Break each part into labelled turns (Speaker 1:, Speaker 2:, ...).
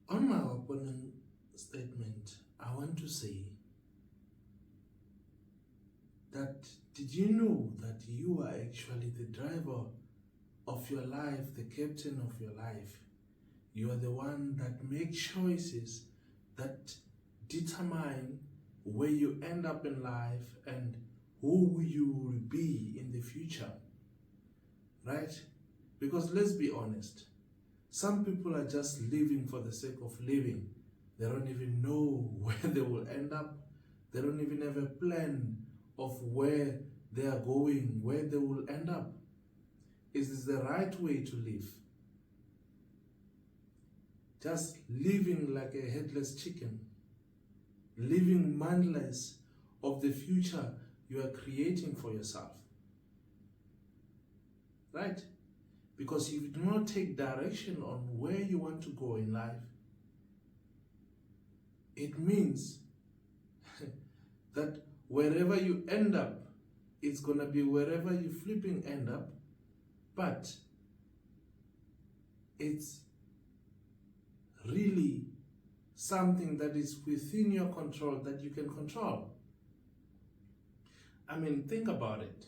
Speaker 1: On my opening statement, I want to say that did you know that you are actually the driver of your life, the captain of your life? You are the one that makes choices that determine where you end up in life and who you will be in the future, right? Because let's be honest, some people are just living for the sake of living. They don't even know where they will end up. They don't even have a plan of where they are going, where they will end up. Is this the right way to live? Just living like a headless chicken, living mindless of the future you are creating for yourself. Right? Because if you do not take direction on where you want to go in life, it means that wherever you end up, it's going to be wherever you flipping end up, but it's really something that is within your control, that you can control. I mean, think about it.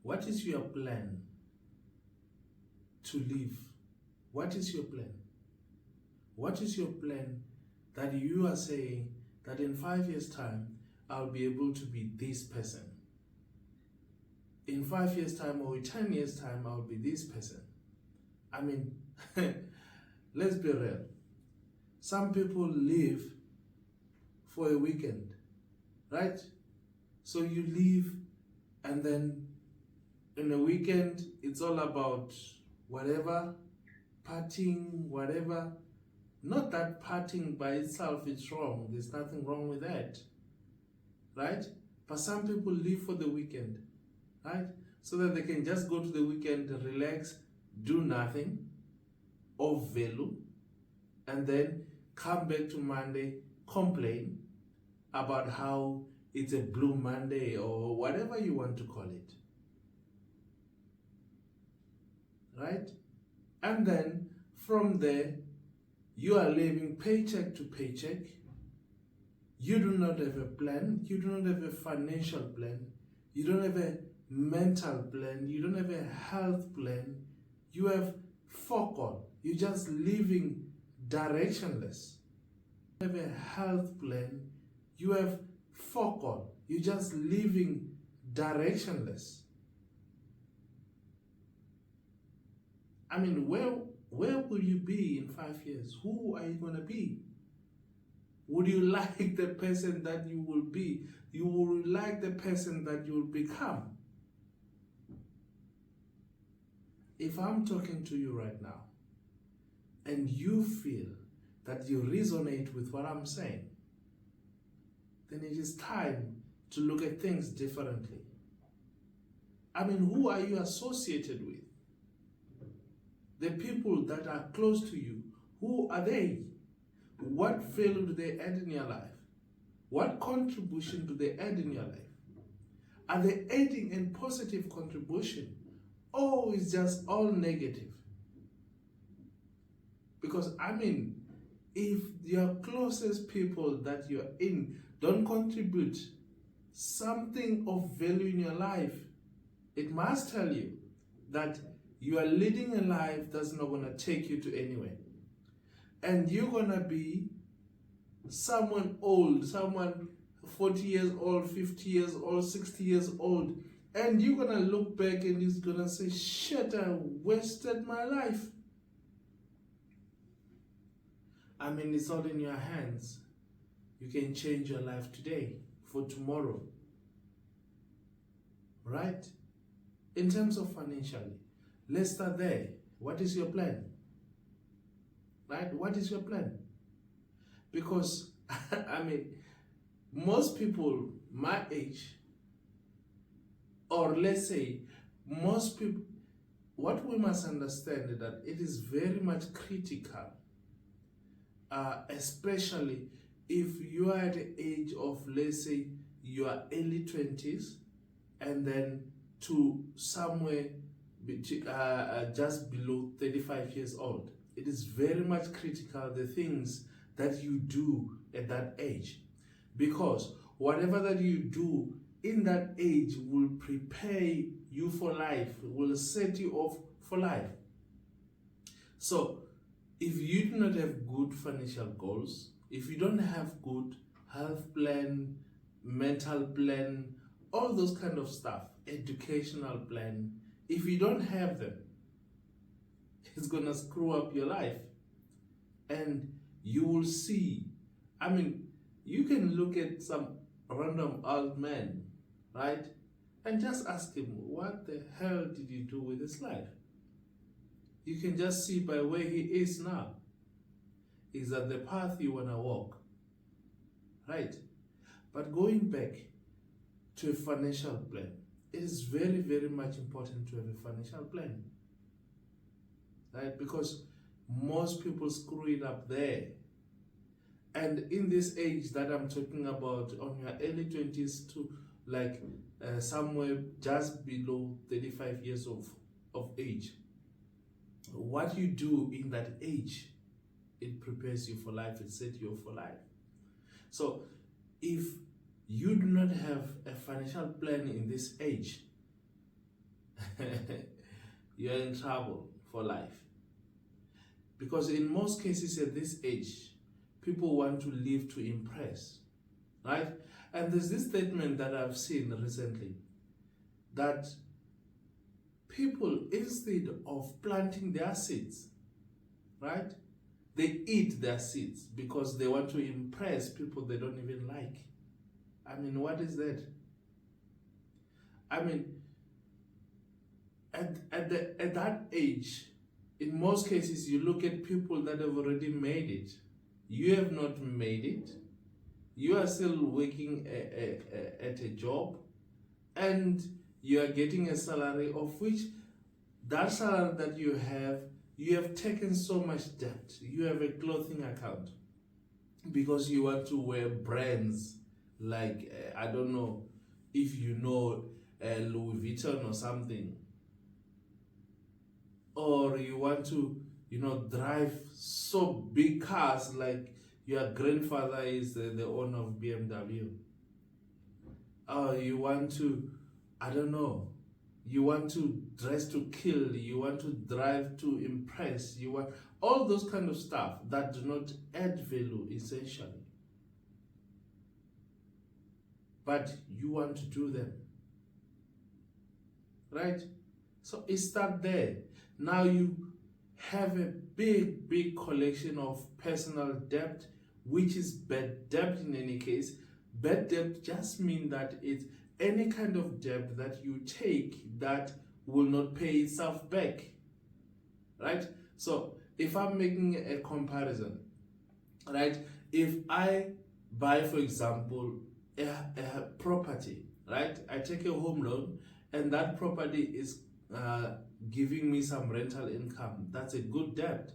Speaker 1: What is your plan to live? What is your plan? What is your plan that you are saying that in 5 years' time, I'll be able to be this person? In 5 years' time or in 10 years' time, I'll be this person. I mean, let's be real. Some people live for a weekend, right? So you leave and then in a weekend, it's all about whatever, partying, whatever. Not that partying by itself is wrong. There's nothing wrong with that, right? But some people live for the weekend, right? So that they can just go to the weekend, relax, do nothing of value, and then come back to Monday, complain about how it's a blue Monday or whatever you want to call it, right? And then from there, you are living paycheck to paycheck. You do not have a plan. You do not have a financial plan. You don't have a mental plan. You don't have a health plan. You have fuck all. You're just living directionless. You have a health plan. You have fuck all. You're just living directionless. I mean, where will you be in 5 years? Who are you going to be? Would you like the person that you will be? You will like the person that you will become. If I'm talking to you right now and you feel that you resonate with what I'm saying, then it is time to look at things differently. I mean, who are you associated with? The people that are close to you, who are they? What value do they add in your life? What contribution do they add in your life? Are they adding in positive contribution? Or is just all negative? Because I mean, if your closest people that you're in don't contribute something of value in your life, it must tell you that you are leading a life that's not going to take you to anywhere. And you're going to be someone old, someone 40 years old, 50 years old, 60 years old. And you're going to look back and you're going to say, shit, I wasted my life. I mean, it's all in your hands. You can change your life today for tomorrow. Right? In terms of financially, let's start there. What is your plan? Right? What is your plan? Because, I mean, most people my age, or let's say, most people, what we must understand is that it is very much critical, especially if you are at the age of, let's say, your early 20s, and then to somewhere just below 35 years old. it is very much critical, the things that you do at that age. Because whatever that you do in that age will prepare you for life, will set you off for life. So, if you do not have good financial goals, if you don't have good health plan, mental plan, all those kind of stuff, educational plan, if you don't have them, it's gonna screw up your life. And you will see, I mean, you can look at some random old man, right? And just ask him, what the hell did he do with his life? You can just see by where he is now. Is that the path you wanna walk, right? But going back to a financial plan, it is very, very much important to have a financial plan, right? Because most people screw it up there. And in this age that I'm talking about, on your early 20s to like somewhere just below 35 years of age, what you do in that age, it prepares you for life, it sets you up for life. So if you do not have a financial plan in this age, you're in trouble for life. Because in most cases at this age, people want to live to impress, right? And there's this statement that I've seen recently, that people, instead of planting their seeds, right, they eat their seeds because they want to impress people they don't even like. I mean, what is that? I mean, at that age, in most cases, you look at people that have already made it. You have not made it. You are still working at a job, and you are getting a salary of which that salary that you have taken so much debt. You have a clothing account because you want to wear brands like, I don't know if you know Louis Vuitton or something. Or you want to, drive so big cars like your grandfather is the owner of BMW. Or you want to, I don't know, you want to dress to kill, you want to drive to impress, you want all those kind of stuff that do not add value essentially. But you want to do them, right? So it starts there. Now you have a big collection of personal debt, which is bad debt in any case. Bad debt just means that it's any kind of debt that you take that will not pay itself back, right? So if I'm making a comparison, right? If I buy, for example, a property, right? I take a home loan and that property is giving me some rental income. That's a good debt.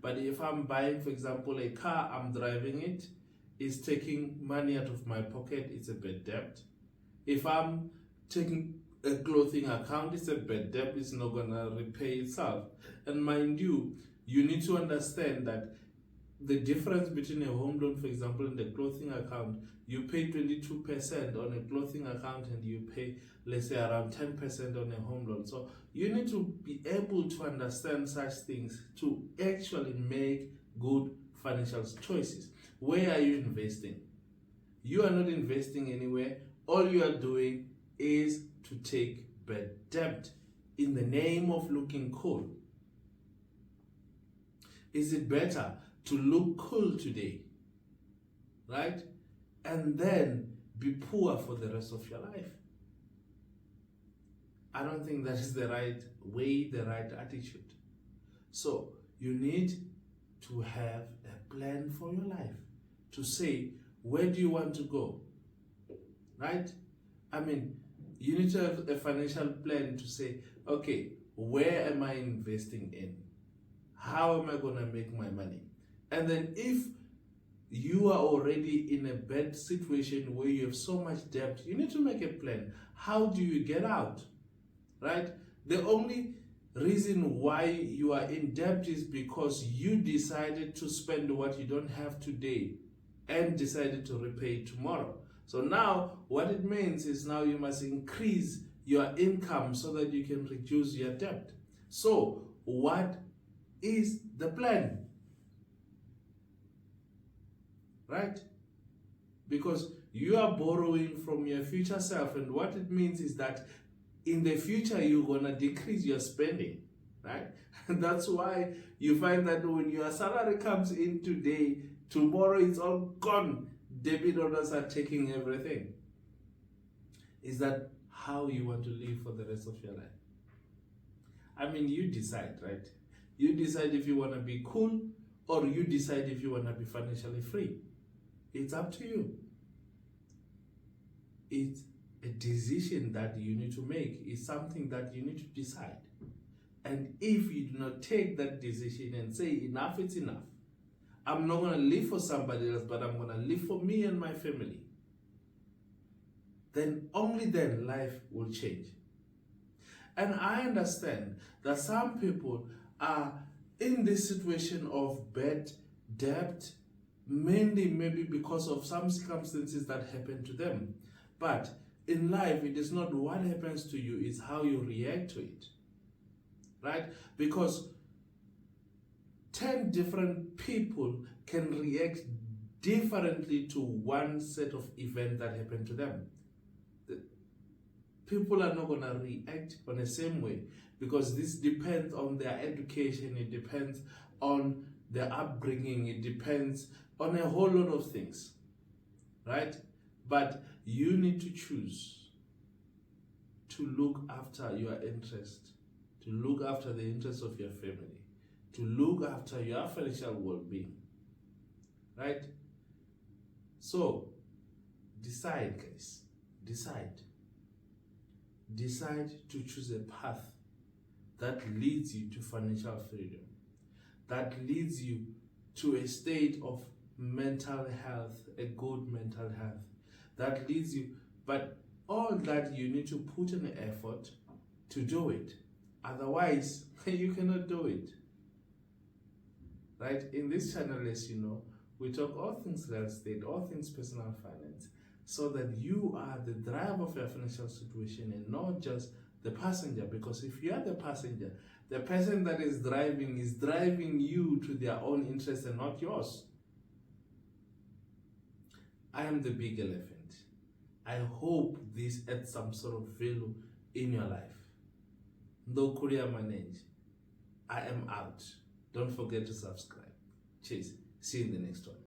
Speaker 1: But if I'm buying, for example, a car, I'm driving it, it's taking money out of my pocket, it's a bad debt. If I'm taking a clothing account, it's a bad debt, it's not gonna repay itself. And mind you, you need to understand that the difference between a home loan, for example, and the clothing account, you pay 22% on a clothing account and you pay, let's say, around 10% on a home loan. So you need to be able to understand such things to actually make good financial choices. Where are you investing? You are not investing anywhere. All you are doing is to take bad debt in the name of looking cool. Is it better to look cool today, right? And then be poor for the rest of your life? I don't think that is the right way, the right attitude. So you need to have a plan for your life, to say, where do you want to go, right? I mean, you need to have a financial plan to say, okay, where am I investing in? How am I going to make my money? And then if you are already in a bad situation where you have so much debt, you need to make a plan. How do you get out, right? The only reason why you are in debt is because you decided to spend what you don't have today and decided to repay tomorrow. So now what it means is now you must increase your income so that you can reduce your debt. So what is the plan? Right? Because you are borrowing from your future self, and what it means is that in the future you're gonna decrease your spending, right? And that's why you find that when your salary comes in today, tomorrow it's all gone. Debit orders are taking everything. Is that how you want to live for the rest of your life? I mean, you decide, right? You decide if you want to be cool or you decide if you want to be financially free. It's up to you. It's a decision that you need to make. It's something that you need to decide. And if you do not take that decision and say, enough, it's enough. I'm not going to live for somebody else, but I'm going to live for me and my family. Then only then life will change. And I understand that some people are in this situation of bad debt, mainly maybe because of some circumstances that happen to them. But in life, it is not what happens to you, it's how you react to it. Right? Because 10 different people can react differently to one set of events that happen to them. People are not going to react on the same way because this depends on their education, it depends on their upbringing, it depends on a whole lot of things, right? But you need to choose to look after your interest, to look after the interests of your family, to look after your financial well-being, right? So, decide, guys. Decide to choose a path that leads you to financial freedom, that leads you to a state of mental health, a good mental health, that leads you, but all that you need to put in the effort to do it. Otherwise, you cannot do it. Right? In this channel, as you know, we talk all things real estate, all things personal finance, so that you are the driver of your financial situation and not just the passenger. Because if you are the passenger, the person that is driving you to their own interest and not yours. I am the big elephant. I hope this adds some sort of value in your life. No Korea manage. I am out. Don't forget to subscribe. Cheers. See you in the next one.